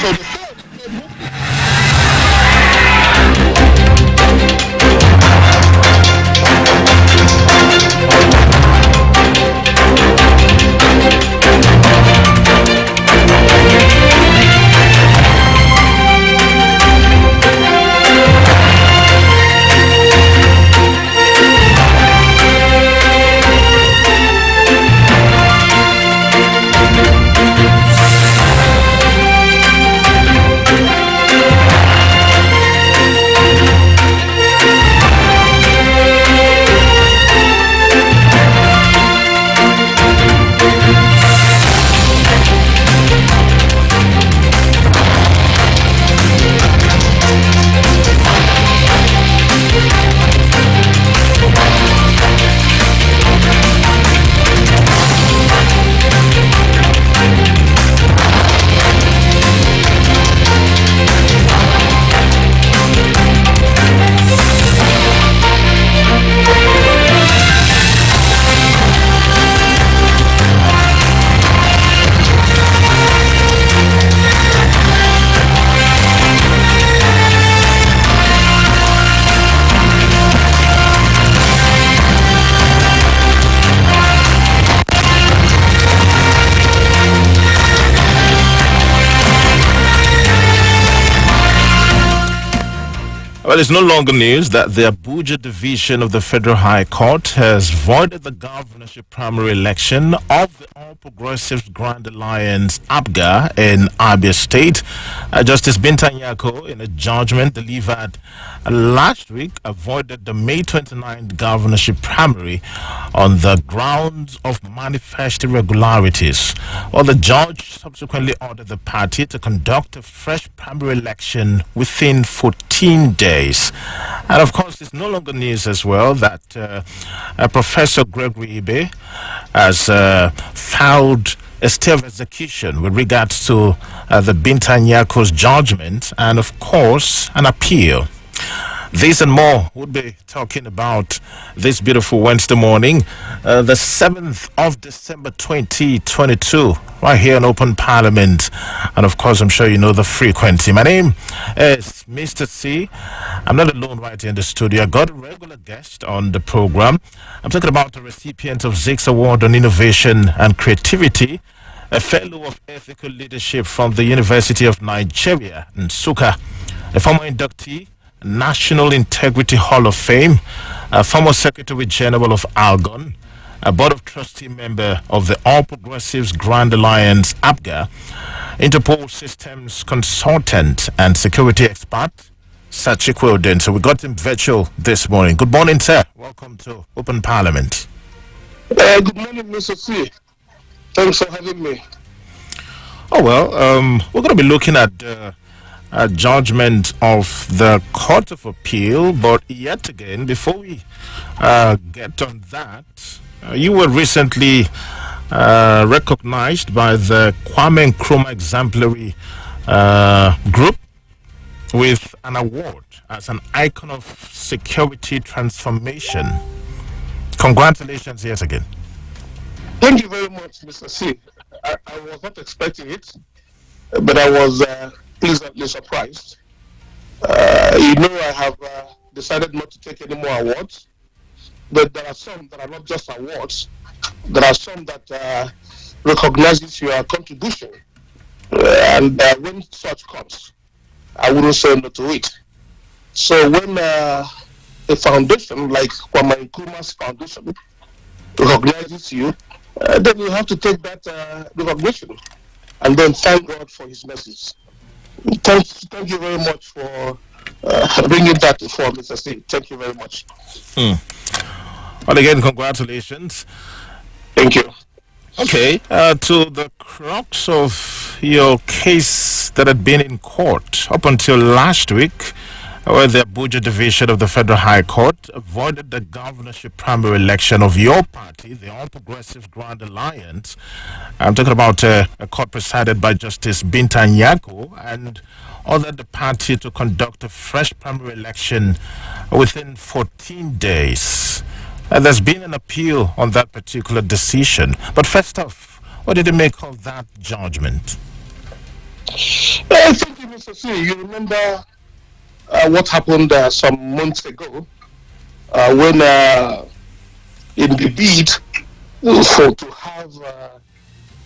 So the third Well, it's no longer news that the Abuja division of the Federal High Court has voided the governorship primary election of the All Progressives Grand Alliance APGA in Abia State. Justice Binta Nyako, in a judgment delivered last week, avoided the May 29th governorship primary on the grounds of manifest irregularities. Well, the judge subsequently ordered the party to conduct a fresh primary election within 14 days. And of course, it's no longer news as well that Professor Gregory Ibe has filed a stay of execution with regards to the Binta Nyako's judgment and, of course, an appeal. This and more we'll be talking about this beautiful Wednesday morning, the 7th of December 2022, right here in Open Parliament. And of course, I'm sure you know the frequency. My name is Mr. C. I'm not alone right here in the studio. I got a regular guest on the program. I'm talking about the recipient of Zix Award on Innovation and Creativity, a fellow of ethical leadership from the University of Nigeria, Nsukka, a former inductee, National Integrity Hall of Fame, a former Secretary General of Algon, a Board of Trustee member of the All Progressives Grand Alliance APGA, Interpol Systems Consultant and Security Expert, Sir Chikwe Udensi. We got him virtual this morning. Good morning, sir. Welcome to Open Parliament. Good morning, Mr. C. Thanks for having me. Oh, well, we're going to be looking at a judgment of the Court of Appeal, but yet again, before we get on that, you were recently recognized by the Kwame Nkrumah Exemplary Group with an award as an icon of security transformation. Congratulations yet again. Thank you very much, Mr. C. I was not expecting it, but I was pleasantly surprised. I have decided not to take any more awards, but there are some that are not just awards. There are some that recognizes your contribution, and when such comes, I wouldn't say no to it. So when a foundation like Kwame Nkrumah's foundation recognizes you, then you have to take that recognition and then thank God for his message. Thank you very much for bringing that for Mr. C. Thank you very much. Well, again, congratulations. Thank you. Okay, to the crux of your case that had been in court up until last week, where the Abuja division of the Federal High Court avoided the governorship primary election of your party, the All Progressives Grand Alliance. I'm talking about a court presided by Justice Binta Nyako, and ordered the party to conduct a fresh primary election within 14 days. There's been an appeal on that particular decision. But first off, what did you make of that judgment? Thank Mr. C, you remember what happened some months ago when in the bid for to have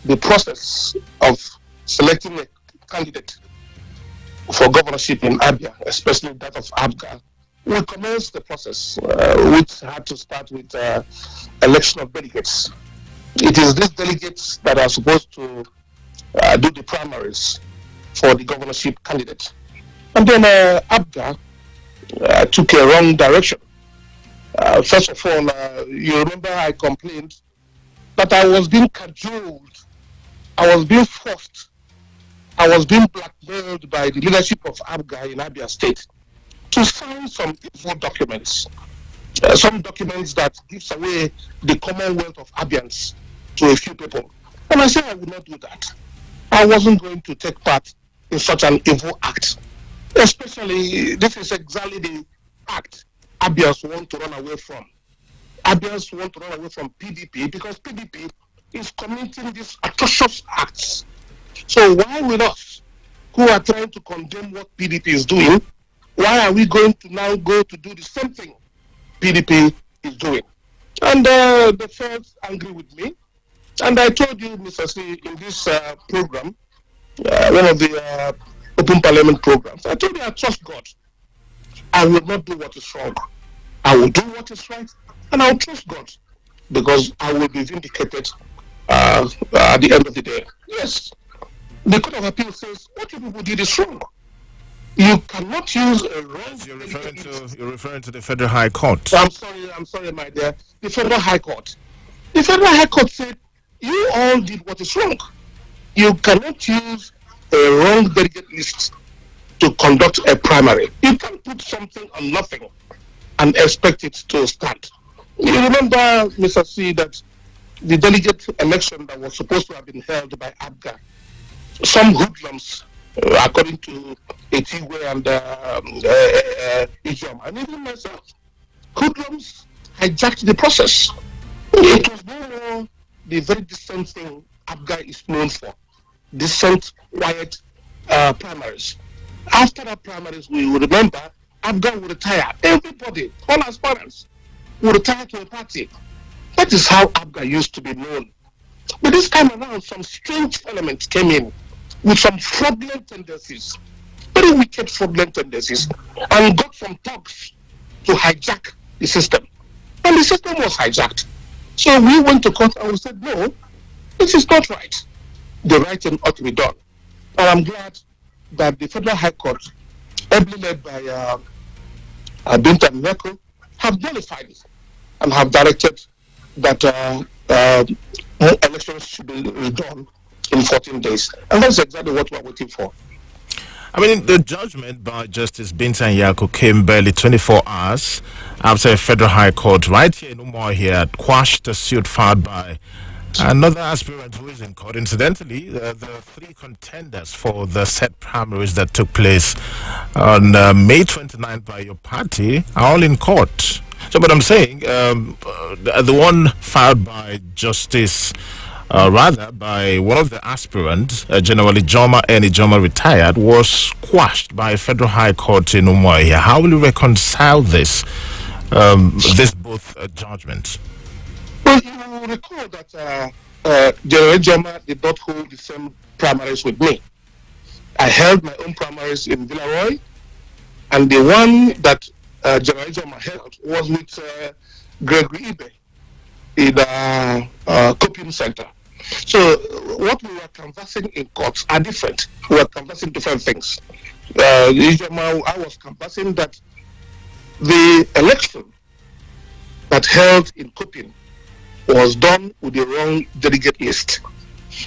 the process of selecting a candidate for governorship in Abia, especially that of Abga, we commenced the process, which had to start with election of delegates. It is these delegates that are supposed to do the primaries for the governorship candidate. And then Abga took a wrong direction. First of all, you remember I complained that I was being cajoled, I was being forced, I was being blackmailed by the leadership of Abga in Abia State to sign some evil documents, some documents that gives away the commonwealth of Abians to a few people. And I said I would not do that. I wasn't going to take part in such an evil act. Especially, this is exactly the act Abians want to run away from. Abians want to run away from PDP because PDP is committing these atrocious acts. So why with us, who are trying to condemn what PDP is doing, why are we going to now go to do the same thing PDP is doing? And they felt angry with me. And I told you, Mr. C, in this program, one of the Open Parliament programs, I told you I trust God. I will not do what is wrong. I will do what is right, and I will trust God, because I will be vindicated at the end of the day. Yes, the Court of Appeal says what you people did is wrong. You cannot use a wrong. You're referring to the Federal High Court. I'm sorry, my dear. The Federal High Court. The Federal High Court said you all did what is wrong. You cannot use a wrong delegate list to conduct a primary. You can't put something on nothing and expect it to stand. You remember, Mr. C, that the delegate election that was supposed to have been held by Abga, some hoodlums, according to Chikwe and Ijoma, and even myself, hoodlums hijacked the process. It was no more the very decent thing Abga is known for, decent, quiet primaries. After that primaries, we will remember Abga will retire. Everybody, all aspirants, will retire to a party. That is how Abga used to be known. But this time around, some strange elements came in with some fraudulent tendencies, very wicked fraudulent tendencies, and got some thugs to hijack the system. And the system was hijacked. So we went to court and we said, no, this is not right. The right thing ought to be done. And I'm glad that the Federal High Court, ably led by Binta Meko, have nullified it and have directed that elections should be redone in 14 days. And that's exactly what we're waiting for. I mean, the judgment by Justice Binta Nyako came barely 24 hours after a Federal High Court right here in Umuahia had quashed a suit filed by another aspirant who is in court. Incidentally, the three contenders for the set primaries that took place on May 29th by your party are all in court. So, but I'm saying the one filed by Justice, by one of the aspirants, General Ijoma retired, was quashed by a Federal High Court in Umuahia. How will you reconcile this both judgments? Well, you recall that General Ijoma did not hold the same primaries with me. I held my own primaries in Villaroy, and the one that General Ijoma held was with Gregory Ibe in the Copium Center. So what we were canvassing in courts are different. We were canvassing different things. I was canvassing that the election that held in Copium was done with the wrong delegate list.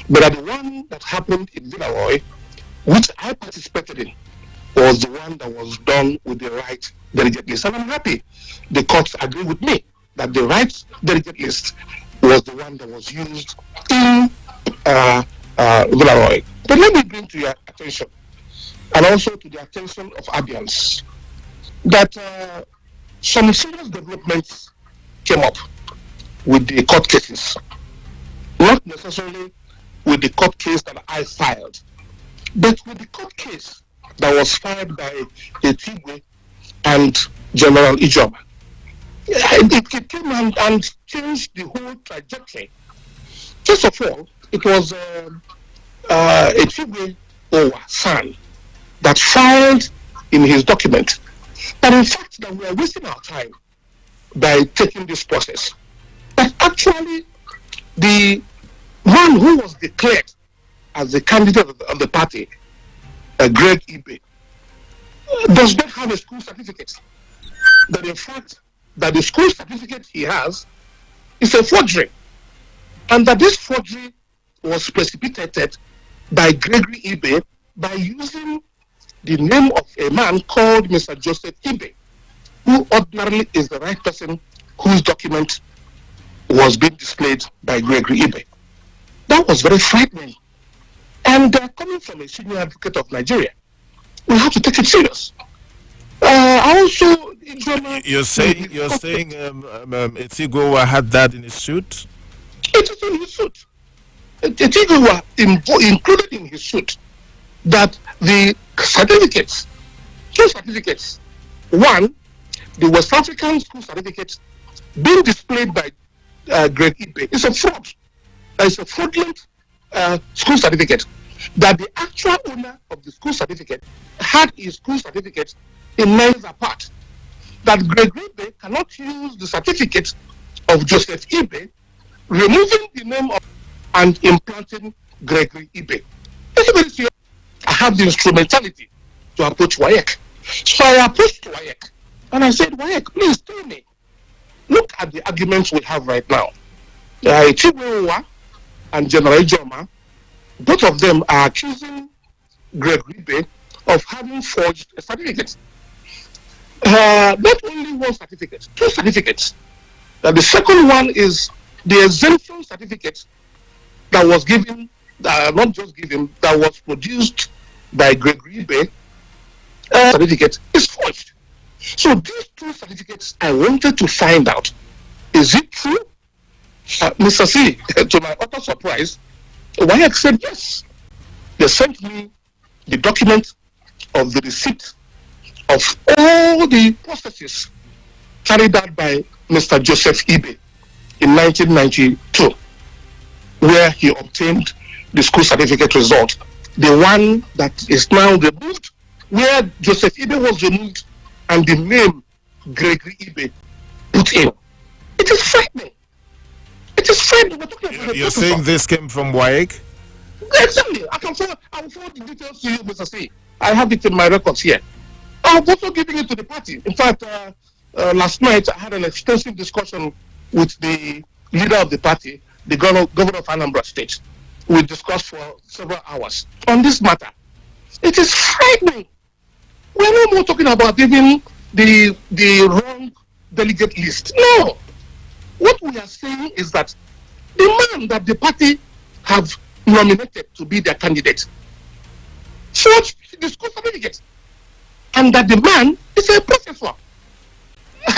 But the one that happened in Villaroy, which I participated in, was the one that was done with the right delegate list. And I'm happy the courts agree with me that the right delegate list was the one that was used in Villaroy. But let me bring to your attention, and also to the attention of Abians, that some serious developments came up with the court cases. Not necessarily with the court case that I filed, but with the court case that was filed by Chikwe and General Ijoma. It came and changed the whole trajectory. First of all, it was Chikwe Owa son that filed in his document that in fact that we are wasting our time by taking this process. But actually, the man who was declared as the candidate of the party, Greg Ibe, does not have a school certificate. That in fact, that the school certificate he has is a forgery. And that this forgery was precipitated by Gregory Ibe by using the name of a man called Mr. Joseph Ibe, who ordinarily is the right person whose document was being displayed by Gregory Ibe. That was very frightening. And coming from a senior advocate of Nigeria, we have to take it serious. Also, you're saying Etigwe had that in his suit? It is in his suit. Etigwe included in his suit that the certificates, two certificates, one, the West African school certificate being displayed by Greg Ibe is a fraud. It's a fraudulent school certificate. That the actual owner of the school certificate had his school certificate in miles apart. That Greg Ibe cannot use the certificate of Joseph Ibe, removing the name of and implanting Gregory Ibe. I have the instrumentality to approach WAEC. So I approached WAEC and I said, WAEC, please tell me, look at the arguments we have right now. Chikwe and General Ijoma, both of them are accusing Gregory Ibe of having forged a certificate. Not only one certificate, two certificates. The second one is the exemption certificate that was given, not just given, that was produced by Gregory Ibe. Certificate is forged. So these two certificates, I wanted to find out, is it true? Mr. C, to my utter surprise, WAEC said yes. They sent me the document of the receipt of all the processes carried out by Mr. Joseph Ibe in 1992, where he obtained the school certificate result. The one that is now removed, where Joseph Ibe was removed and the name Gregory Ibe put in. It is frightening. It is frightening. You're saying this came from WAEC? Exactly. I will forward the details to you, Mr. C. I have it in my records here. I'm also giving it to the party. In fact, last night I had an extensive discussion with the leader of the party, the governor of Anambra State. We discussed for several hours on this matter. It is frightening. We're no more talking about giving the wrong delegate list. No. What we are saying is that the man that the party have nominated to be their candidate forged the school certificate, and that the man is a professor.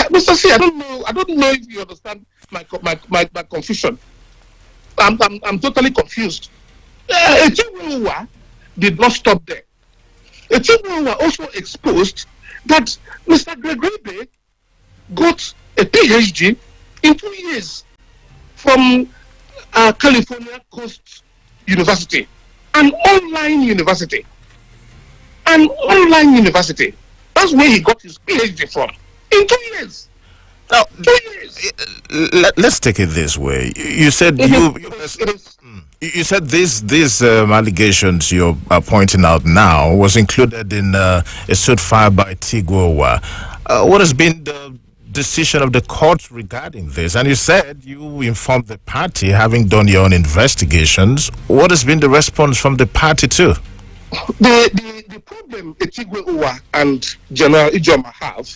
Mr. C, I don't know if you understand my confusion. I'm totally confused. Chikwe did not stop there. Chikwe also exposed that Mr. Gregory Ibe got a PhD in 2 years from California Coast University, an online university. An online university. That's where he got his PhD from. In 2 years. Now, 2 years. Let's take it this way. You said you said these allegations you're pointing out now was included in a suit filed by Tigwe. What has been the decision of the court regarding this? And you said you informed the party, having done your own investigations. What has been the response from the party too? The problem Chikwe and General Ijoma have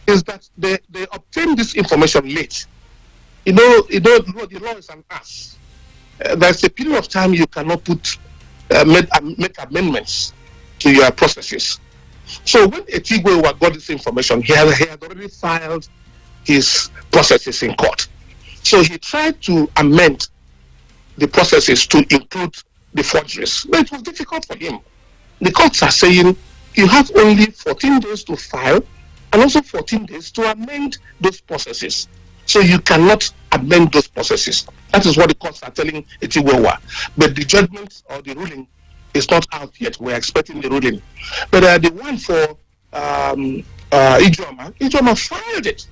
is that they obtain this information late. You know, the law is an ass. There's a period of time you cannot make amendments to your processes. So when Chikwe got this information, he had already filed his processes in court. So he tried to amend the processes to include the forgeries. But it was difficult for him. The courts are saying you have only 14 days to file and also 14 days to amend those processes. So you cannot amend those processes. That is what the courts are telling Etiwewa. But the judgment or the ruling is not out yet. We're expecting the ruling. But the one for Ijoma filed it,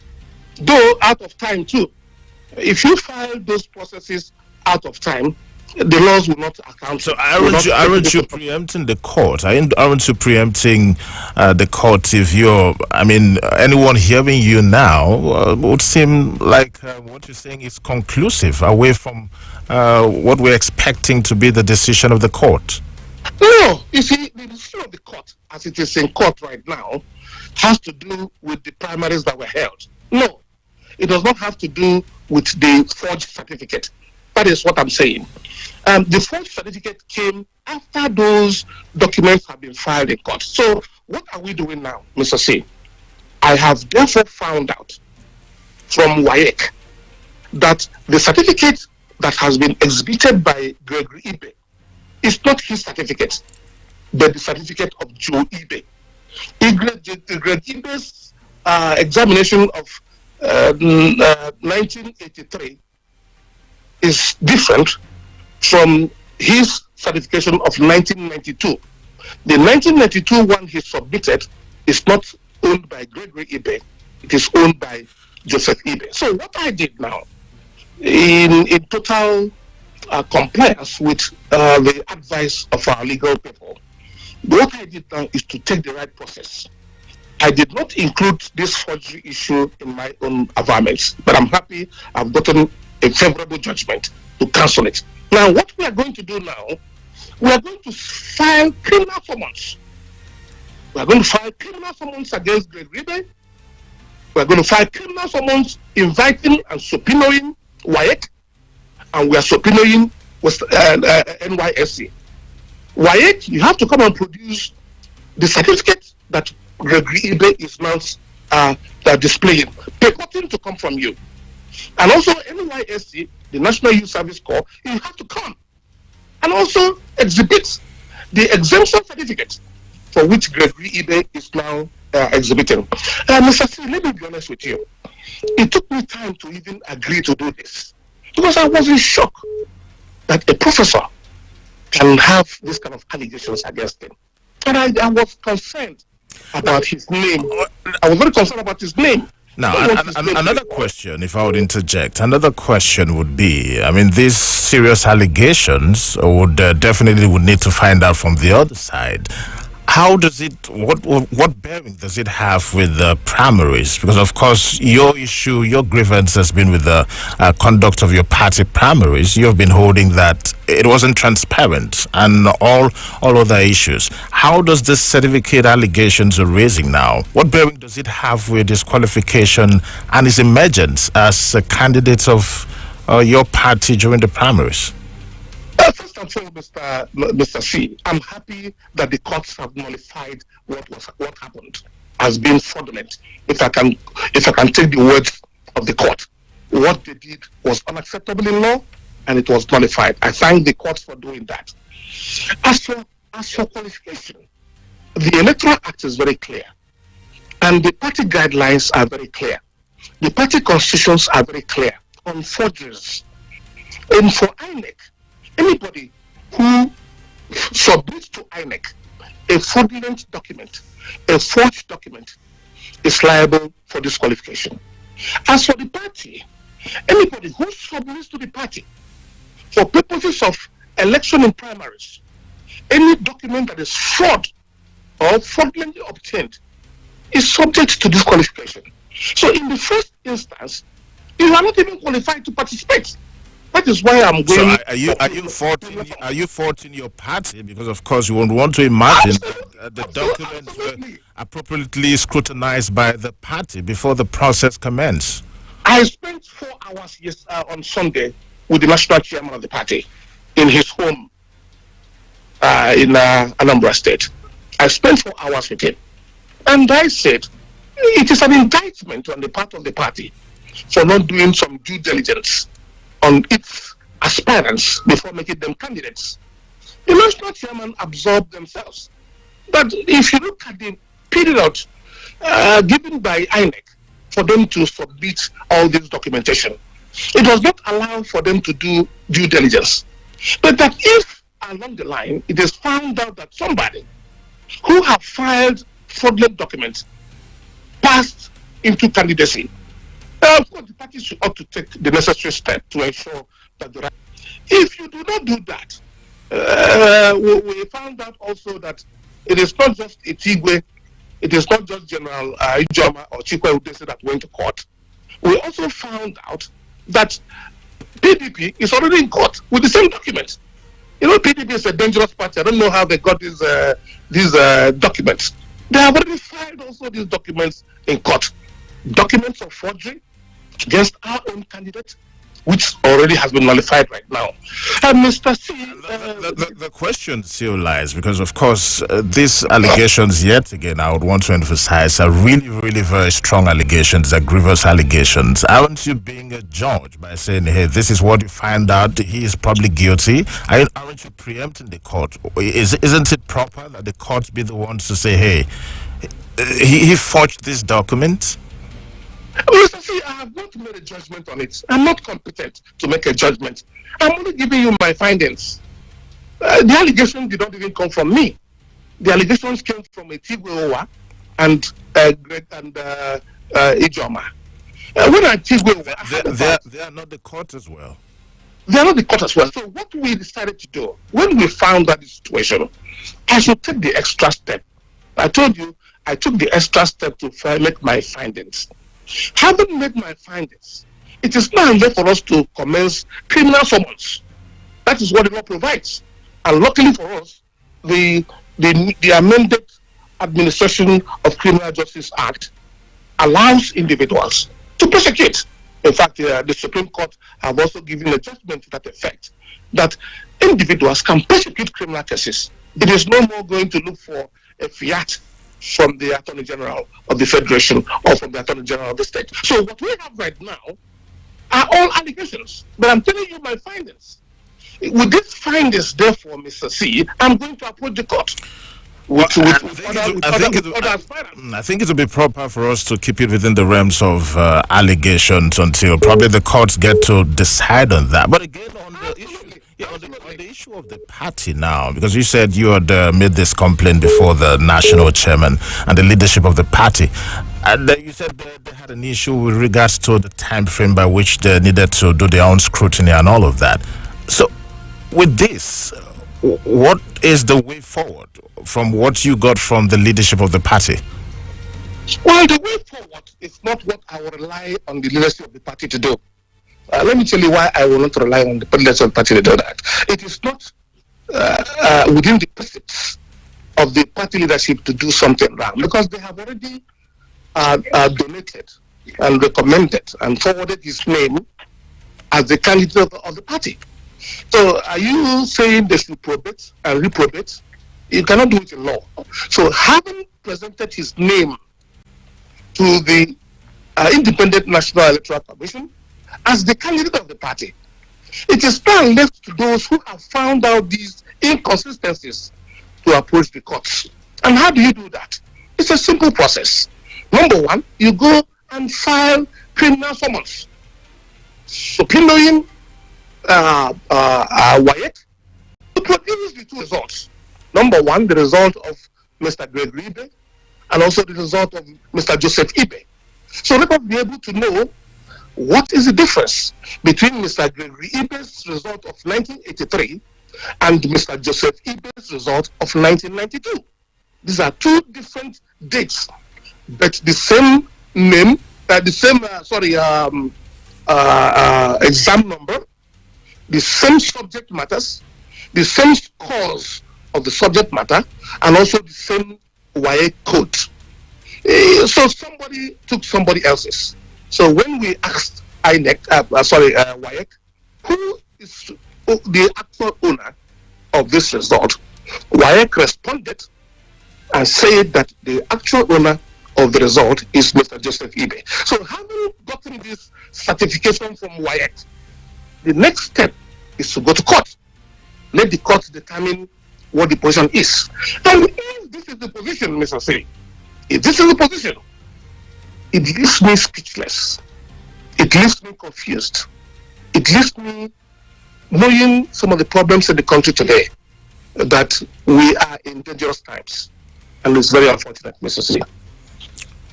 though out of time too. If you file those processes out of time, the laws will not account. So aren't you preempting the court? Aren't you preempting the court? If anyone hearing you now would seem like what you're saying is conclusive, away from what we're expecting to be the decision of the court. No, you see, the decision of the court, as it is in court right now, has to do with the primaries that were held. No, it does not have to do with the forged certificate. That is what I'm saying. The forged certificate came after those documents have been filed in court. So what are we doing now, Mr. C? I have therefore found out from WAEC that the certificate that has been exhibited by Gregory Ibe is not his certificate, but the certificate of Joe Ibe. Greg Ibe's examination of 1983 is different from his certification of 1992. The 1992 one he submitted is not owned by Gregory Ibe. It is owned by Joseph Ibe. So what I did now, in total compliance with the advice of our legal people, what I did now is to take the right process. I did not include this forgery issue in my own averments, but I'm happy I've gotten a favorable judgment to cancel it. Now, what we are going to do now, we are going to file criminal summons. We are going to file criminal summons against Greg Ribe. We are going to file criminal summons inviting and subpoenaing WAEC, and we are subpoenaing NYSC. WAEC, you have to come and produce the certificate that Gregory Ibe is now displaying, purporting to come from you. And also NYSC, the National Youth Service Corps, you have to come and also exhibit the exemption certificate for which Gregory Ibe is now exhibiting. Mr. C, let me be honest with you. It took me time to even agree to do this because I was in shock that a professor can have this kind of allegations against him. And I was concerned about his name. I was very concerned about his name. Now, another question, if I would interject, another question would be, these serious allegations would definitely need to find out from the other side. How does it, what bearing does it have with the primaries? Because, of course, your issue, your grievance has been with the conduct of your party primaries. You've been holding that it wasn't transparent and all other issues. How does this certificate allegations are raising now? What bearing does it have with disqualification and his emergence as a candidate of your party during the primaries? First and foremost, Mr. C, I'm happy that the courts have nullified what happened as being fraudulent. If I can take the words of the court, what they did was unacceptable in law, and it was nullified. I thank the courts for doing that. As for qualification, the Electoral Act is very clear, and the party guidelines are very clear. The party constitutions are very clear on forgeries. And for INEC, anybody who submits to INEC a fraudulent document, a forged document, is liable for disqualification. As for the party, anybody who submits to the party for purposes of election in primaries, any document that is fraud or fraudulently obtained is subject to disqualification. So in the first instance, you are not even qualified to participate. That is why I'm going. So are you faulting your party? Because of course you won't want to imagine that the documents were appropriately scrutinized by the party before the process commenced. I spent 4 hours on Sunday with the national chairman of the party in his home in Anambra State. I spent 4 hours with him, and I said it is an indictment on the part of the party for not doing some due diligence on its aspirants before making them candidates. The national chairman absorbed themselves. But if you look at the period given by INEC for them to submit all this documentation, it does not allow for them to do due diligence. But that if along the line it is found out that somebody who have filed fraudulent documents passed into candidacy, of course the parties ought to take the necessary step to ensure that the right. If you do not do that, we found out also that it is not just Itigwe, it is not just General Ijoma or Chikwe Udensi that went to court. We also found out that PDP is already in court with the same documents. You know, PDP is a dangerous party. I don't know how they got these documents. They have already filed also these documents in court. Documents of forgery against our own candidate, which already has been nullified right now. Mr. C. The question still lies because, of course, these allegations, yet again, I would want to emphasize, are really, really very strong allegations, they're grievous allegations. Aren't you being a judge by saying, hey, this is what you find out, he is probably guilty? Aren't you preempting the court? Isn't it proper that the courts be the ones to say, hey, he forged this document? Mr. C, I have not made a judgment on it. I'm not competent to make a judgment. I'm only giving you my findings. The allegations did not even come from me. The allegations came from Itigwe Owa and Greg and Ijoma. When Itigwe Owa, they are not the court as well. They are not the court as well. So what we decided to do, when we found out the situation, I should take the extra step. I told you, I took the extra step to make my findings. Having made my findings, it is now left for us to commence criminal summons. That is what the law provides. And luckily for us, the amended Administration of Criminal Justice Act allows individuals to prosecute. In fact, the Supreme Court have also given a judgment to that effect, that individuals can prosecute criminal cases. It is no more going to look for a fiat from the Attorney General of the Federation or from the Attorney General of the state. So what we have right now are all allegations, but I'm telling you my findings. With these findings, therefore, Mr. C, I'm going to approach the court. I think it would be proper for us to keep it within the realms of allegations until probably the courts get to decide on that. But again, on the issue. On the issue of the party now, because you said you had made this complaint before the national chairman and the leadership of the party, and you said they had an issue with regards to the time frame by which they needed to do their own scrutiny and all of that. So, with this, what is the way forward from what you got from the leadership of the party? Well, the way forward is not what I will rely on the leadership of the party to do. Let me tell you why I will not rely on the leadership of the party to do that. It is not within the precepts of the party leadership to do something wrong, because they have already donated and recommended and forwarded his name as the candidate of the party. So are you saying they should probate and reprobate? You cannot do it in law. So having presented his name to the Independent National Electoral Commission as the candidate of the party, it is now left to those who have found out these inconsistencies to approach the courts. And how do you do that? It's a simple process. Number one, you go and file criminal summons, subpoenaing Wyatt to produce the two results. Number one, the result of Mr. Gregory Ibe, and also the result of Mr. Joseph Ibe. So let us be able to know what is the difference between Mr. Gregory Ibe's result of 1983 and Mr. Joseph Ibe's result of 1992. These are two different dates, but the same name, exam number, the same subject matters, the same scores of the subject matter, and also the same WAEC code. So somebody took somebody else's. So when we asked WAEC, who is the actual owner of this result, WAEC responded and said that the actual owner of the result is Mr. Joseph Ibe. So having gotten this certification from WAEC, the next step is to go to court. Let the court determine what the position is. And if this is the position, Mr. C, if this is the position, it leaves me speechless. It leaves me confused. It leaves me knowing some of the problems in the country today, that we are in dangerous times. And it's very unfortunate, Mr. C.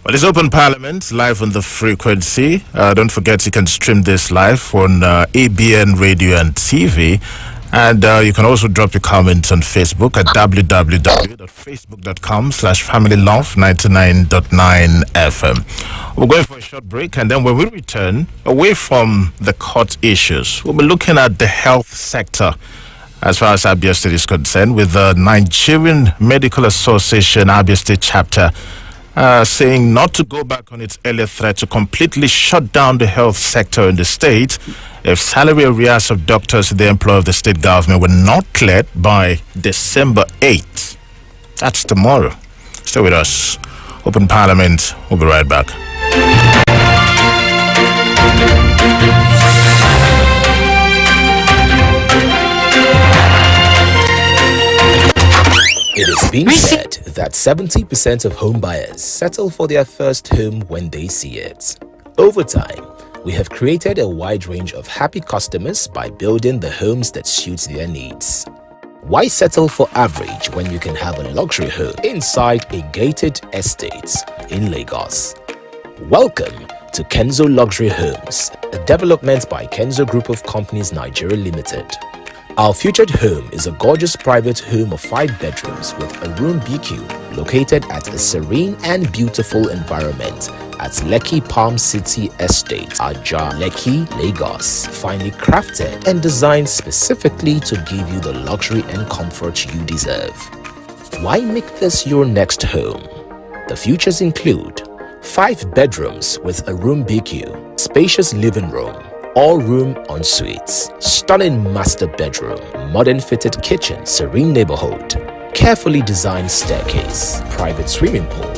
Well, it's Open Parliament, live on the frequency. Don't forget you can stream this live on ABN Radio and TV. And you can also drop your comments on Facebook at www.facebook.com/familylove99.9 FM. We're going for a short break, and then when we return, away from the court issues, we'll be looking at the health sector as far as Abia State is concerned, with the Nigerian Medical Association Abia State chapter saying not to go back on its earlier threat to completely shut down the health sector in the state if salary arrears of doctors in the employ of the state government were not cleared by December 8th. That's tomorrow. Stay with us. Open Parliament. We'll be right back. It has been said that 70% of home buyers settle for their first home when they see it. Over time, we have created a wide range of happy customers by building the homes that suit their needs. Why settle for average when you can have a luxury home inside a gated estate in Lagos? Welcome to Kenzo Luxury Homes, a development by Kenzo Group of Companies Nigeria Limited. Our featured home is a gorgeous private home of 5 bedrooms with a room BQ located at a serene and beautiful environment at Lekki Palm City Estate, Aja, Lekki, Lagos. Finely crafted and designed specifically to give you the luxury and comfort you deserve. Why make this your next home? The features include 5 bedrooms with a room BQ, spacious living room, all-room en-suites, stunning master bedroom, modern fitted kitchen, serene neighborhood, carefully designed staircase, private swimming pool,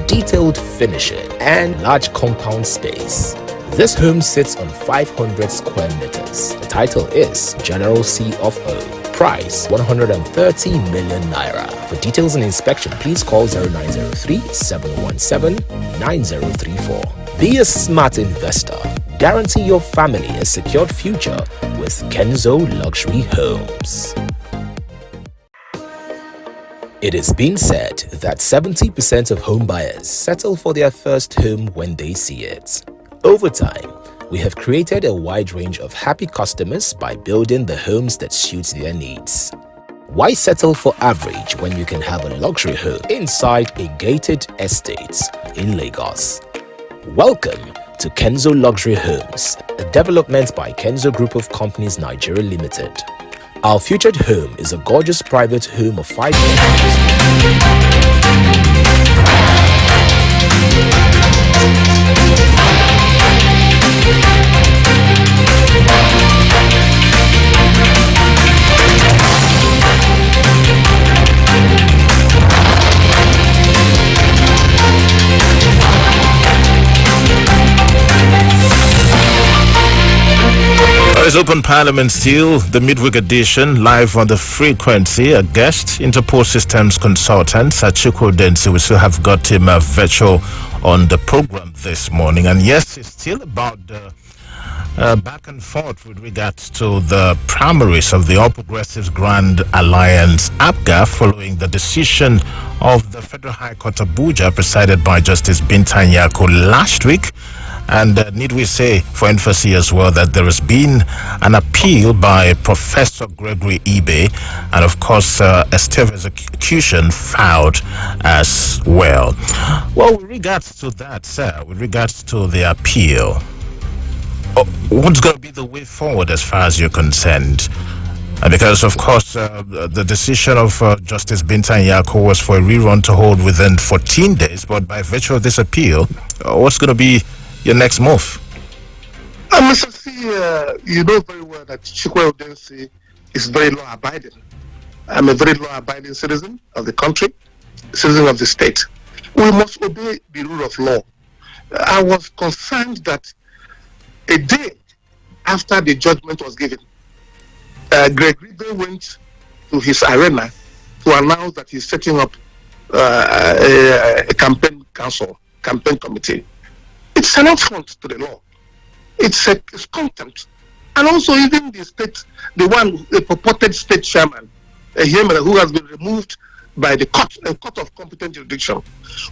detailed finishing, and large compound space. This home sits on 500 square meters. The title is General C of O. Price 130 million naira. For details and inspection, please call 0903-717-9034. Be a smart investor. Guarantee your family a secured future with Kenzo Luxury Homes. It has been said that 70% of home buyers settle for their first home when they see it. Over time, we have created a wide range of happy customers by building the homes that suit their needs. Why settle for average when you can have a luxury home inside a gated estate in Lagos? Welcome to Kenzo Luxury Homes, a development by Kenzo Group of Companies Nigeria Limited. Our featured home is a gorgeous private home of 5 bedrooms. It's Open Parliament still, the midweek edition, live on the frequency. A guest, Interpol Systems consultant, Chikwe Udensi. We still have got him virtual on the program this morning. And yes, it's still about the back and forth with regards to the primaries of the All Progressives Grand Alliance, APGA, following the decision of the Federal High Court Abuja, presided by Justice Binta Nyako last week. And need we say, for emphasis as well, that there has been an appeal by Professor Gregory Ibe, and of course, a stay of execution filed as well. Well, with regards to that, sir, with regards to the appeal, what's going to be the way forward as far as you're concerned? Because, of course, the decision of Justice Binta Nyako was for a rerun to hold within 14 days, but by virtue of this appeal, what's going to be your next move? Mr. C, you know very well that Chikwe Udensi is very law-abiding. I'm a very law-abiding citizen of the country, citizen of the state. We must obey the rule of law. I was concerned that a day after the judgment was given, Gregory went to his arena to announce that he's setting up a campaign committee. It's an affront to the law. It's contempt. And also even the purported state chairman, who has been removed by the court of competent jurisdiction,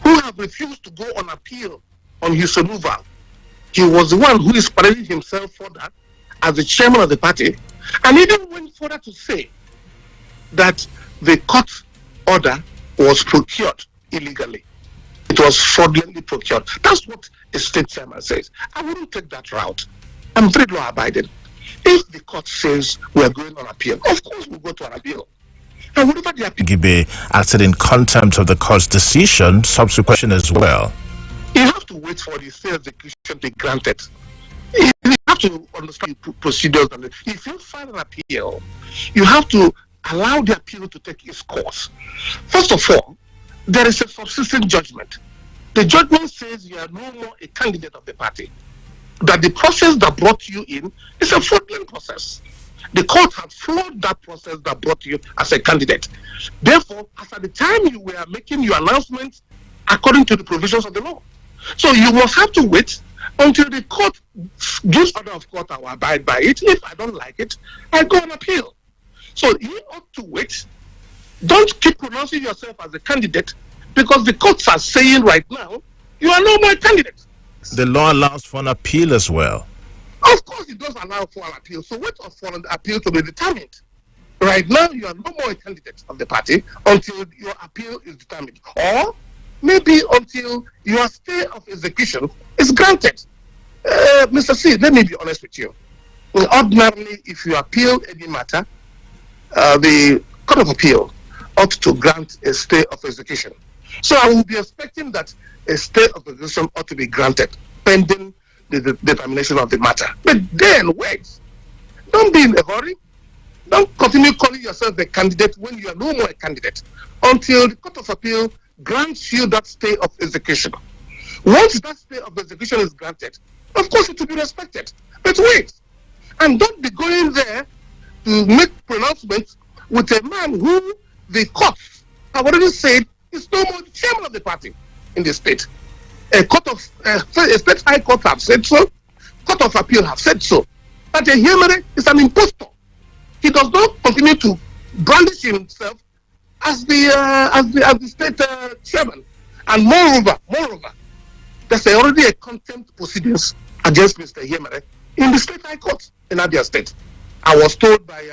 who have refused to go on appeal on his removal. He was the one who is parading himself further as the chairman of the party, and even went further to say that the court order was procured illegally. It was fraudulently procured. That's what a state chairman says. I wouldn't take that route. I'm very law abiding. If the court says we're going on appeal, of course we'll go to an appeal. And whatever the appeal, Gibe acted in contempt of the court's decision, subsequent as well. you have to wait for the state execution to be granted. You have to understand the procedures. And if you file an appeal, you have to allow the appeal to take its course. First of all, there is a subsistent judgment. The judgment says you are no more a candidate of the party. That the process that brought you in is a fraudulent process. The court had flawed that process that brought you as a candidate. Therefore, as at the time you were making your announcement according to the provisions of the law. So you must have to wait until the court gives order of court. I will abide by it. If I don't like it, I go on appeal. So you ought to wait. Don't keep pronouncing yourself as a candidate, because the courts are saying right now, you are no more a candidate. The law allows for an appeal as well. Of course, it does allow for an appeal. So wait for an appeal to be determined. Right now, you are no more a candidate of the party until your appeal is determined. Or maybe until your stay of execution is granted. Mr. C, let me be honest with you. Ordinarily, if you appeal any matter, the Court of Appeal ought to grant a stay of execution. So I will be expecting that a stay of execution ought to be granted pending the determination of the matter. But then wait. Don't be in a hurry. Don't continue calling yourself a candidate when you are no more a candidate until the Court of Appeal grants you that stay of execution. Once that stay of execution is granted, of course it will be respected. But wait. And don't be going there to make pronouncements with a man who the courts have already said is no more the chairman of the party in the state. A state high court have said so. Court of Appeal have said so. That a Yemere is an impostor. He does not continue to brandish himself as the state chairman. And moreover, there's already a contempt proceedings against Mr. Yemere in the state high court in Abia State. I was told by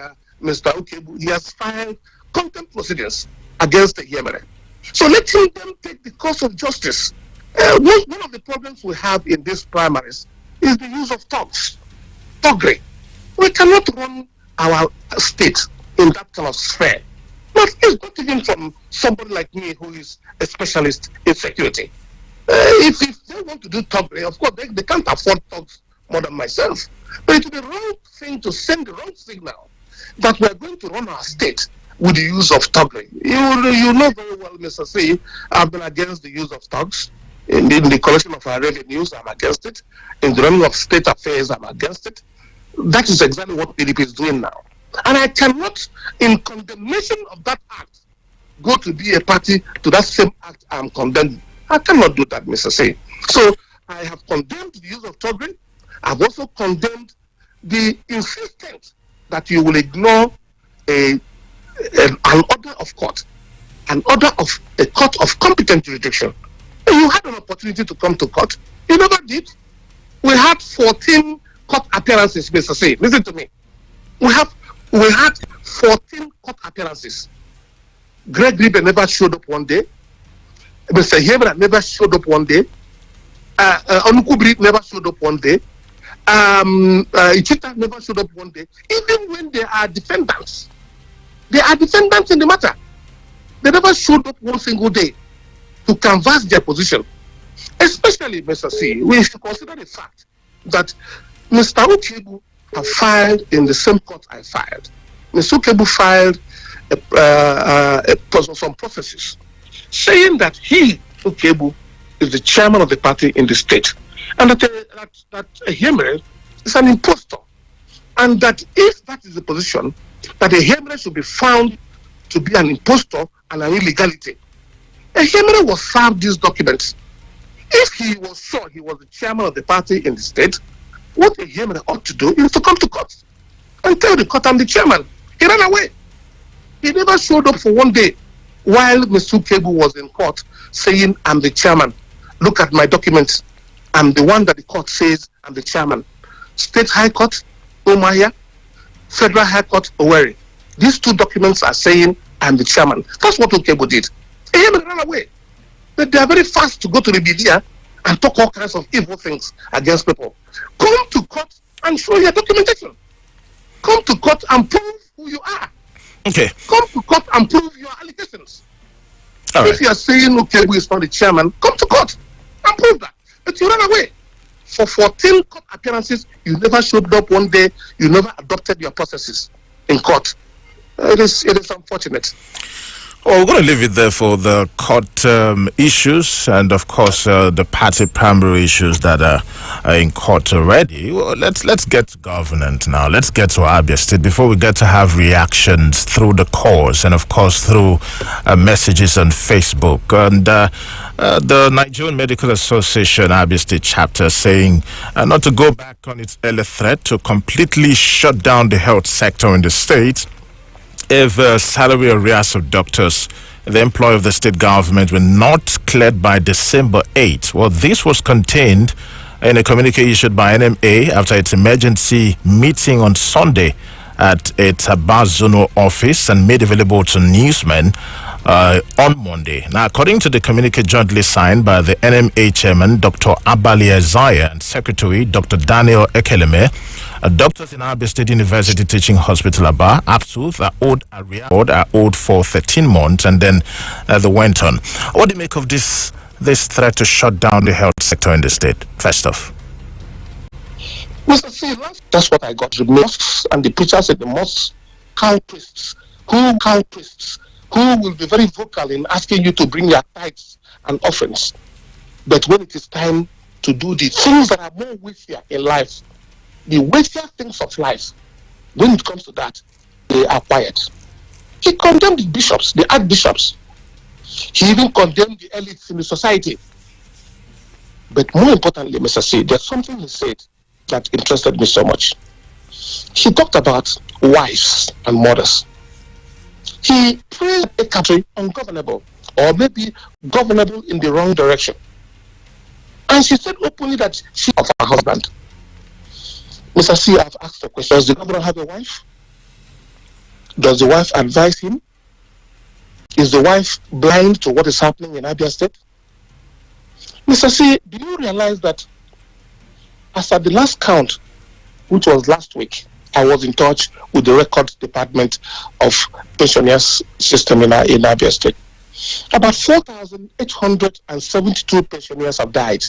Mr. Ukebu he has filed contempt proceedings against the Yemere. So letting them take the course of justice. One of the problems we have in these primaries is the use of thugs, thuggery. We cannot run our state in that kind of sphere. But it's not even from somebody like me who is a specialist in security. If they want to do thuggery, of course, they can't afford thugs more than myself. But it would be the wrong thing to send the wrong signal that we are going to run our state with the use of thuggery. You know very well, Mr. C, I've been against the use of thugs. In the collection of our revenues, I'm against it. In the running of state affairs, I'm against it. That is exactly what PDP is doing now. And I cannot, in condemnation of that act, go to be a party to that same act I'm condemning. I cannot do that, Mr. C. So I have condemned the use of thuggery. I've also condemned the insistence that you will ignore an order of court, an order of a court of competent jurisdiction. You had an opportunity to come to court. You never did. We had 14 court appearances, Mr. C. Listen to me. We had 14 court appearances. Greg Ribe never showed up one day. Mr. Hebra never showed up one day. Onukubri never showed up one day. Ichita never showed up one day. Even when they are defendants. They are defendants in the matter. They never showed up one single day to canvass their position. Especially, Mr. C, we should consider the fact that Mr. Ukebu have filed in the same court I filed. Mr. Ukebu filed some prophecies saying that he, Ukebu, is the chairman of the party in the state, and that Yemere is an impostor, and that if that is the position, that a Yemere should be found to be an impostor and an illegality. Ehemere was served these documents. If he was sure he was the chairman of the party in the state, what Ehemere ought to do is to come to court and tell the court, I'm the chairman. He ran away. He never showed up for one day while Mr. Kebu was in court saying, I'm the chairman. Look at my documents. I'm the one that the court says I'm the chairman. State High Court, Umahia, Federal High Court, Owerri. These two documents are saying I'm the chairman. That's what Okebo did. He ran away. But they are very fast to go to the media and talk all kinds of evil things against people. Come to court and show your documentation. Come to court and prove who you are. Okay. Come to court and prove your allegations. All right. If you are saying Okebo is not the chairman, come to court and prove that. But you ran away. For 14 court appearances, you never showed up one day. You never adopted your processes in court. It is unfortunate. Well, we're going to leave it there for the court issues and, of course, the party primary issues that are in court already. Well, let's get to governance now. Let's get to Abia State before we get to have reactions through the calls and, of course, through messages on Facebook. And the Nigerian Medical Association Abia State chapter saying not to go back on its early threat to completely shut down the health sector in the state if salary arrears of doctors, the employee of the state government, were not cleared by December 8. Well, this was contained in a communique issued by NMA after its emergency meeting on Sunday at its Aba zonal office and made available to newsmen on Monday. Now, according to the communique jointly signed by the NMA chairman, Dr. Abali Isaiah, and secretary, Dr. Daniel Ekeleme, doctors in Abia State University Teaching Hospital Aba, ABSUTH, are owed for 13 months, and then they went on. What do you make of this threat to shut down the health sector in the state, first off? Mr. C, that's what I got. The mosques and the preachers at the mosques, cow priests who will be very vocal in asking you to bring your tithes and offerings. But when it is time to do the things that are more weightier in life, the weightier things of life, when it comes to that, they are quiet. He condemned the bishops, the archbishops. He even condemned the elites in the society. But more importantly, Mr. C, there's something he said that interested me so much. He talked about wives and mothers. He praised a country ungovernable, or maybe governable in the wrong direction. And she said openly that she of her husband. Mr. C, I've asked a question. Does the governor have a wife? Does the wife advise him? Is the wife blind to what is happening in Abia State? Mr. C, do you realize that as at the last count, which was last week, I was in touch with the records department of pensioners system in Abia State. About 4,872 pensioners have died.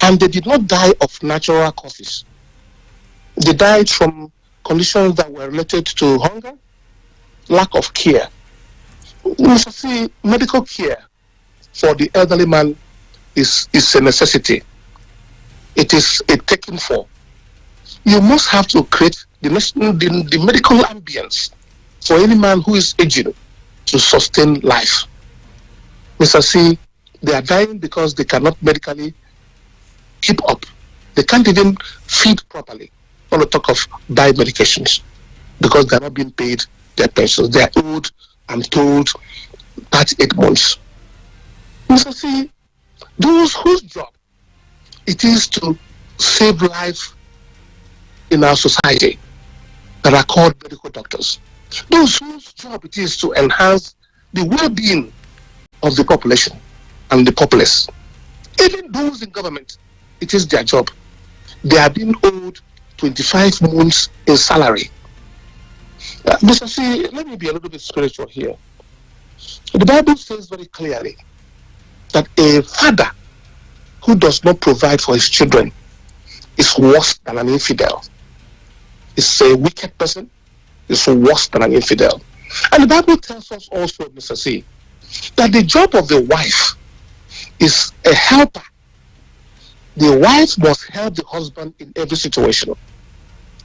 And they did not die of natural causes. They died from conditions that were related to hunger, lack of care. Mr. C, medical care for the elderly man is a necessity. It is a taken for. You must have to create the medical ambience for any man who is aging to sustain life. Mr. C, they are dying because they cannot medically keep up. They can't even feed properly. Not to talk of buy medications because they are not being paid their pensions. They are owed, I'm told, 38 months. Mr. C, those whose job it is to save life in our society that are called medical doctors. Those whose job it is to enhance the well-being of the population and the populace. Even those in government, it is their job. They are being owed 25 months in salary. Mr. C, let me be a little bit spiritual here. The Bible says very clearly that a father who does not provide for his children is worse than an infidel. It's a wicked person, is worse than an infidel. And the Bible tells us also, Mr. C, that the job of the wife is a helper. The wife must help the husband in every situation.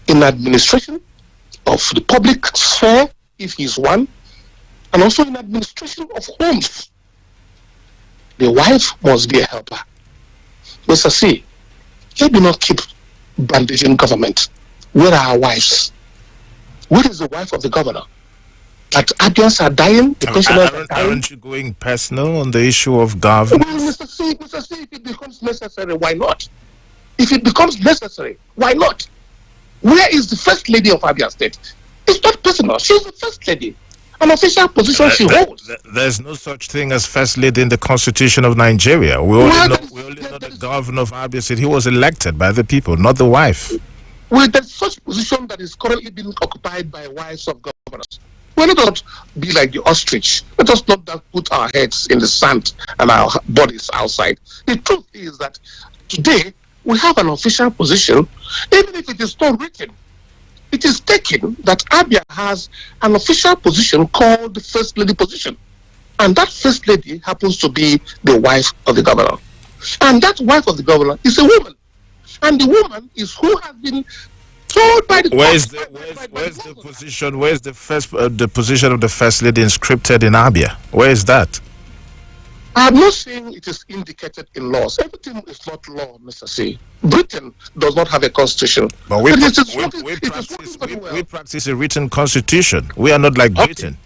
In administration of the public sphere, if he's one, and also in administration of homes. The wife must be a helper. Mr. C, let me not keep bandaging government. Where are our wives? Where is the wife of the governor? That Abians are dying, the pensioners are dying. Aren't you going personal on the issue of governance? Well, Mr. C, if it becomes necessary, why not? If it becomes necessary, why not? Where is the first lady of Abia State? It's not personal. She's the first lady. An official position she holds. There's no such thing as first lady in the Constitution of Nigeria. We only know the governor of Abia State. He was elected by the people, not the wife. Well, there's such position that is currently being occupied by wives of governors. Well, let us not be like the ostrich. Let us not put our heads in the sand and our bodies outside. The truth is that today we have an official position, even if it is not written. It is taken that Abia has an official position called the First Lady position. And that First Lady happens to be the wife of the governor. And that wife of the governor is a woman. And the woman is who has been told by the Where's the position? Where's the position of the First Lady inscripted in Abia? Where is that? I'm not saying it is indicated in laws. Everything is not law, Mr. C. Britain does not have a constitution. But we practice a written constitution. We are not like Britain.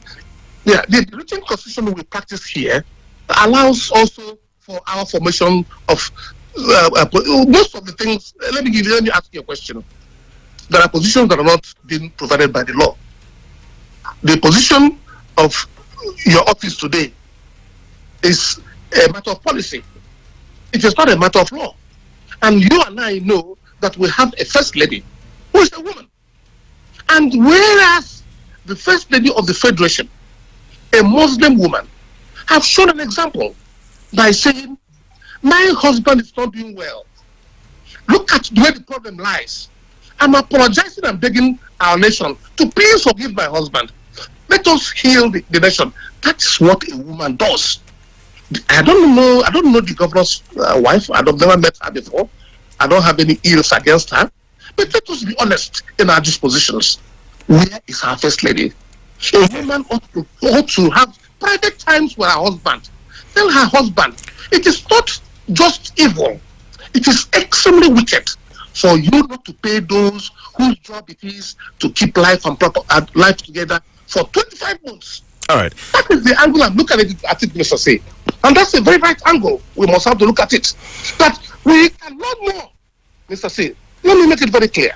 Yeah, the written constitution we practice here allows also for our formation of most of the things. Let me ask you a question. There are positions that are not being provided by the law. The position of your office today is a matter of policy. It is not a matter of law. And you and I know that we have a first lady who is a woman. And whereas the first lady of the Federation, a Muslim woman, have shown an example by saying, my husband is not doing well. Look at where the problem lies. I'm apologizing and begging our nation to please forgive my husband. Let us heal the nation. That's what a woman does. I don't know the governor's wife. I've never met her before. I don't have any ills against her. But let us be honest in our dispositions. Where is our first lady? A woman ought to have private times with her husband. Tell her husband, it is not just evil. It is extremely wicked for you not to pay those whose job it is to keep life and life together for 25 months. All right. That is the angle I'm looking at it, Mr. C. And that's a very right angle. We must have to look at it. But we cannot know, Mr. C. Let me make it very clear.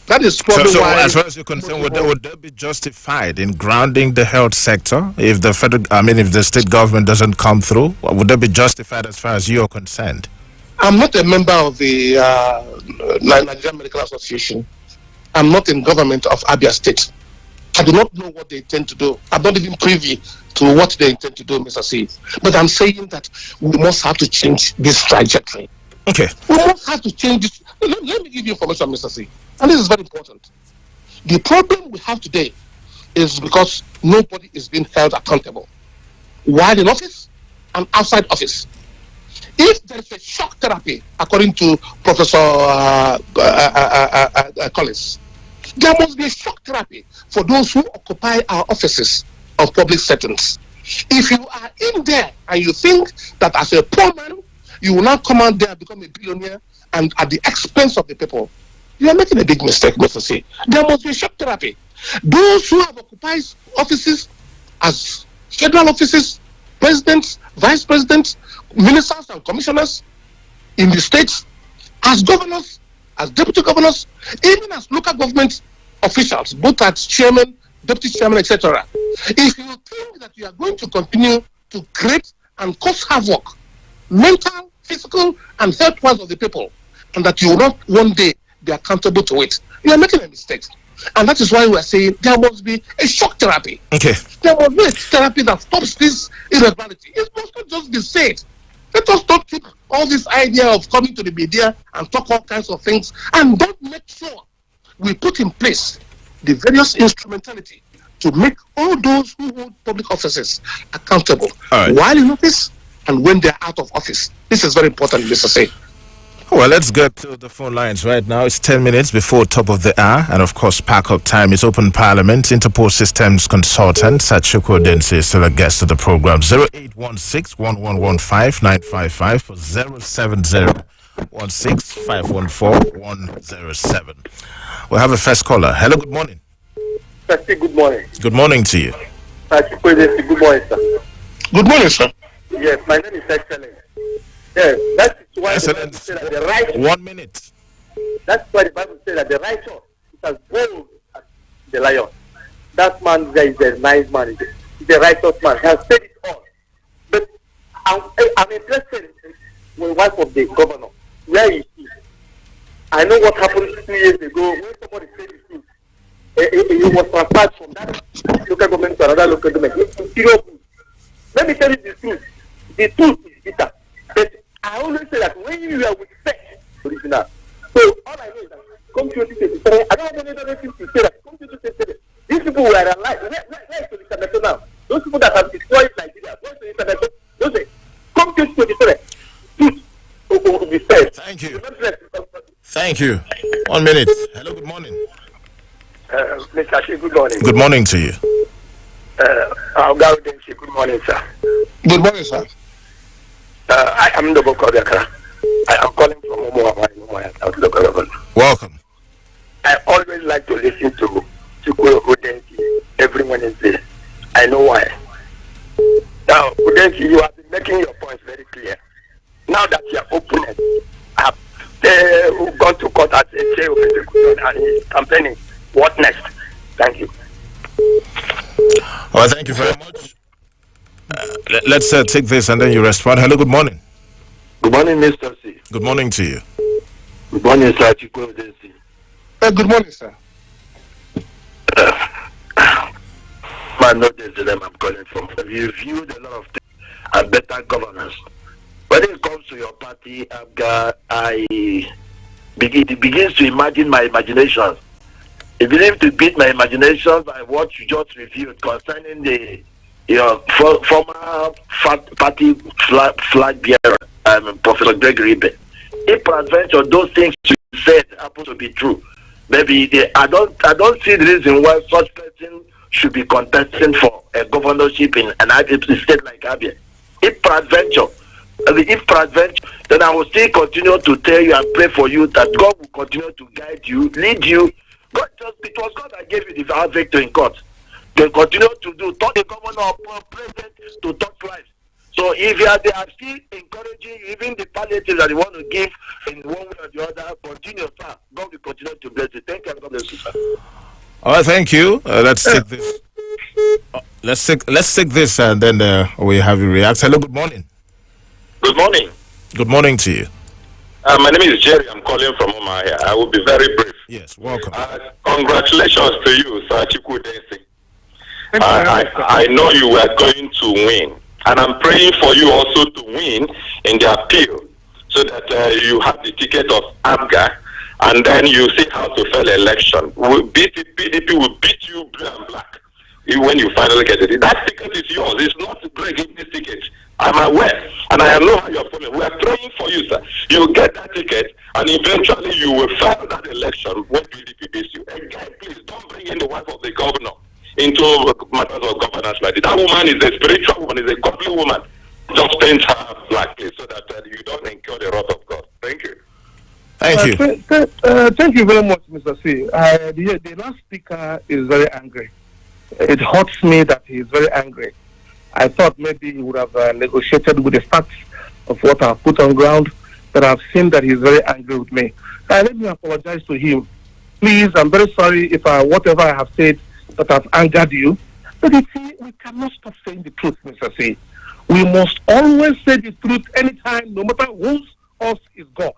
That is probably why. As far as you're concerned, would that be justified in grounding the health sector if the if the state government doesn't come through? Would that be justified as far as you're concerned? I'm not a member of the Nigerian Medical Association. I'm not in government of Abia State. I do not know what they intend to do. I'm not even privy to what they intend to do, Mr. C. But I'm saying that we must have to change this trajectory. Okay. We must have to change this. Let me give you information, Mr. C. And this is very important. The problem we have today is because nobody is being held accountable, while in office and outside office. If there is a shock therapy, according to Professor Collins, there must be a shock therapy for those who occupy our offices of public settings. If you are in there and you think that as a poor man, you will not come out there and become a billionaire and at the expense of the people, you are making a big mistake, Mr. C. There must be a shock therapy. Those who have occupied offices as federal offices, presidents, vice presidents, ministers and commissioners in the states, as governors, as deputy governors, even as local government officials, both as chairman, deputy chairman, etc. If you think that you are going to continue to create and cause havoc, mental, physical, and health-wise of the people, and that you will not one day be accountable to it, you are making a mistake. And that is why we are saying there must be a shock therapy. Okay. There must be a therapy that stops this irregularity. It must not just be said. Let us not keep all this idea of coming to the media and talk all kinds of things, and don't make sure we put in place the various instrumentality to make all those who hold public offices accountable, while in office and when they're out of office. This is very important, Mr. C. Well, let's get to the phone lines right now. It's 10 minutes before top of the hour, and of course, pack-up time is open parliament. Interpol Systems consultant Chikwe Udensi is still a guest of the program. 0816-1115-955 for 070-16-514-107. We'll have a first caller. Hello, good morning. Good morning. Good morning to you. Chikwe Udensi, good morning, sir. Good morning, sir. Yes, my name is Excellent. Yes, that is why the Bible Excellent. says that the righteous. 1 minute. That's why the Bible says that the righteous is as bold as the lion. That man there is a nice man. He's a righteous man. He has said it all. But I'm interested in the wife of the governor. Where is he? I know what happened 2 years ago when somebody said the truth. He was transferred from that local government to another local government. Let me tell you the truth. The truth is bitter. But I always say that when you are with faith, original. So all I know is that come to 2023. I don't have any other thing to say that come to 2023. These people were alive. Where is Elizabeth now? Those people that have destroyed Nigeria. Where is Elizabeth? Those say, come to 2023. Truth will be said. Thank you. Thank you. 1 minute. Hello, good morning. Mr. Ashe, good morning. Good morning to you. Good morning, sir. Good morning, sir. I am Nobo Kobiakara. I am calling from Umuama, South Local Government. Welcome. I always like to listen to Chikwe Udensi every Wednesday. I know why. Now, Udensi, you have been making your points very clear. Now that your opponent have gone to court as a chair of execution and is campaigning, what next? Thank you. Well, thank you very much. Let's take this and then you respond. Hello, good morning. Good morning, Mr. C. Good morning to you. Good morning, sir. Chikwe Udensi. Good morning, sir. Man, no, there's the name I'm calling from. You reviewed a lot of things and better governance. When it comes to your party, it begins to imagine my imagination. It begins to beat my imagination by what you just reviewed concerning your former party flag bearer, Professor Gregory Ibe. If peradventure those things you said happen to be true, maybe I don't see the reason why such person should be contesting for a governorship in a state like Abia. If peradventure, then I will still continue to tell you and pray for you that God will continue to guide you, lead you. It was God that gave you the victory in court. They continue to talk the governor or president to talk lies. So if they are still encouraging even the palliatives that they want to give in one way or the other, continue, sir. God will continue to bless you. Thank you, God bless you, sir. All right, thank you. Let's take this. Let's take this and then we have you react. Hello, good morning. Good morning. Good morning to you. My name is Jerry. I'm calling from Umahia. I will be very brief. Yes, welcome. Congratulations to you, Sir Chikwe Udensi. I know you were going to win, and I'm praying for you also to win in the appeal, so that you have the ticket of ABGA, and then you see how to fail election. PDP will beat you blue and black when you finally get it. That ticket is yours. It's not Greg Ibn's ticket. I'm aware, and I know how you're feeling. We are praying for you, sir. You will get that ticket, and eventually you will fail that election when PDP beats you. Again, please don't bring in the wife of the governor into matters of governance like this. That woman is a spiritual woman, is a godly woman. Just paint her black, please, so that you don't incur the wrath of God. Thank you. Thank you. Thank you very much, Mr. C. The last speaker is very angry. It hurts me that he is very angry. I thought maybe he would have negotiated with the facts of what I've put on ground, but I've seen that he's very angry with me. Let me apologize to him. Please, I'm very sorry if whatever I have said that has angered you. But you see, we cannot stop saying the truth, Mr. C. We must always say the truth anytime, no matter whose us is God.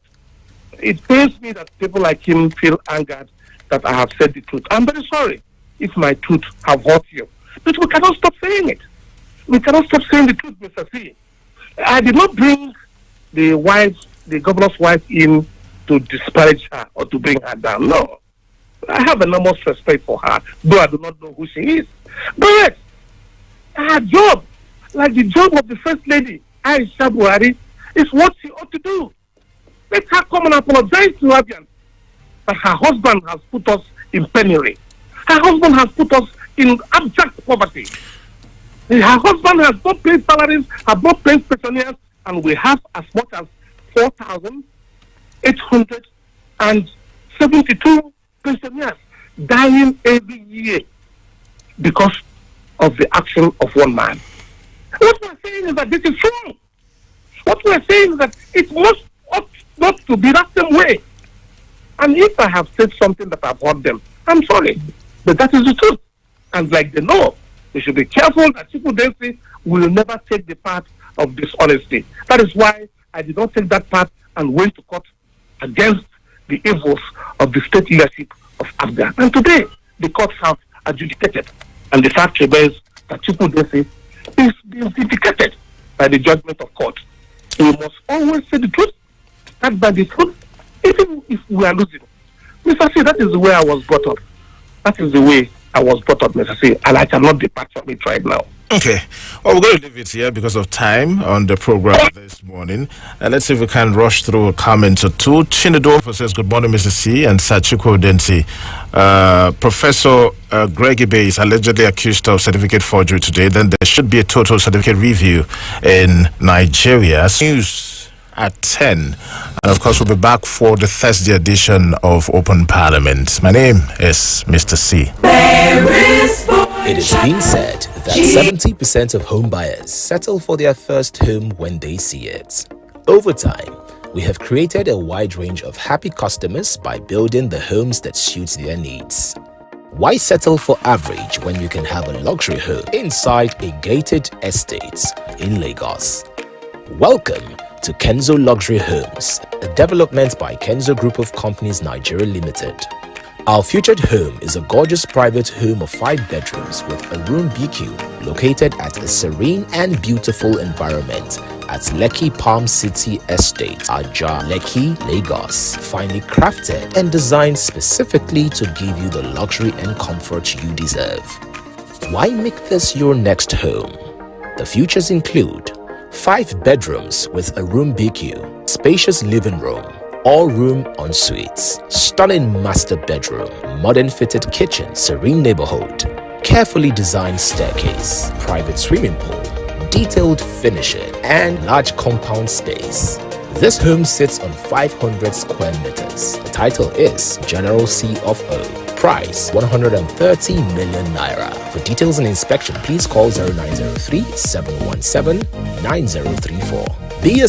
It pains me that people like him feel angered that I have said the truth. I'm very sorry if my truth have hurt you. But we cannot stop saying it. We cannot stop saying the truth, Mr. C. I did not bring the governor's wife in to disparage her or to bring her down. No. I have enormous respect for her, though I do not know who she is. But her job, like the job of the First Lady, Aisha Buhari, is what she ought to do. Let her come and apologize to Abian that her husband has put us in penury. Her husband has put us in abject poverty. Her husband has not paid salaries, has not paid pensioners, and we have as much as 4,872 pensioners dying every year because of the action of one man. What we're saying is that this is wrong. What we're saying is that it ought not to be that same way. And if I have said something that I've hurt them, I'm sorry. But that is the truth. And like they know, they should be careful that Chikwe Udensi will never take the path of dishonesty. That is why I did not take that path and went to court against the evils of the state leadership of Abga. And today, the courts have adjudicated. And the fact remains that Chikwe Udensi is being vindicated by the judgment of court. We must always say the truth, stand by the truth, even if we are losing. Mr. C, that is the way I was brought up. That is the way I was brought up, Mr. C, and I cannot depart from it right now. Okay. Well, we're going to leave it here because of time on the program this morning. Let's see if we can rush through a comment or two. Chinedorf says, good morning, Mr. C and Sir Chikwe Udensi. Professor Greg Ibe is allegedly accused of certificate forgery today. Then there should be a total certificate review in Nigeria. News at 10. And of course, we'll be back for the Thursday edition of Open Parliament. My name is Mr. C. It is being said that 70% of home buyers settle for their first home when they see it. Over time, we have created a wide range of happy customers by building the homes that suit their needs. Why settle for average when you can have a luxury home inside a gated estate in Lagos? Welcome to Kenzo Luxury Homes, a development by Kenzo Group of Companies Nigeria Limited. Our featured home is a gorgeous private home of 5 bedrooms with a room BQ located at a serene and beautiful environment at Lekki Palm City Estate, Ajah, Lekki, Lagos. Finely crafted and designed specifically to give you the luxury and comfort you deserve. Why make this your next home? The features include 5 bedrooms with a room BQ, spacious living room, all-room en-suites, stunning master bedroom, modern fitted kitchen, serene neighborhood, carefully designed staircase, private swimming pool, detailed finishing, and large compound space. This home sits on 500 square meters. The title is General C of O. Price 130 million naira. For details and inspection, please call 0903 717 9034. Be a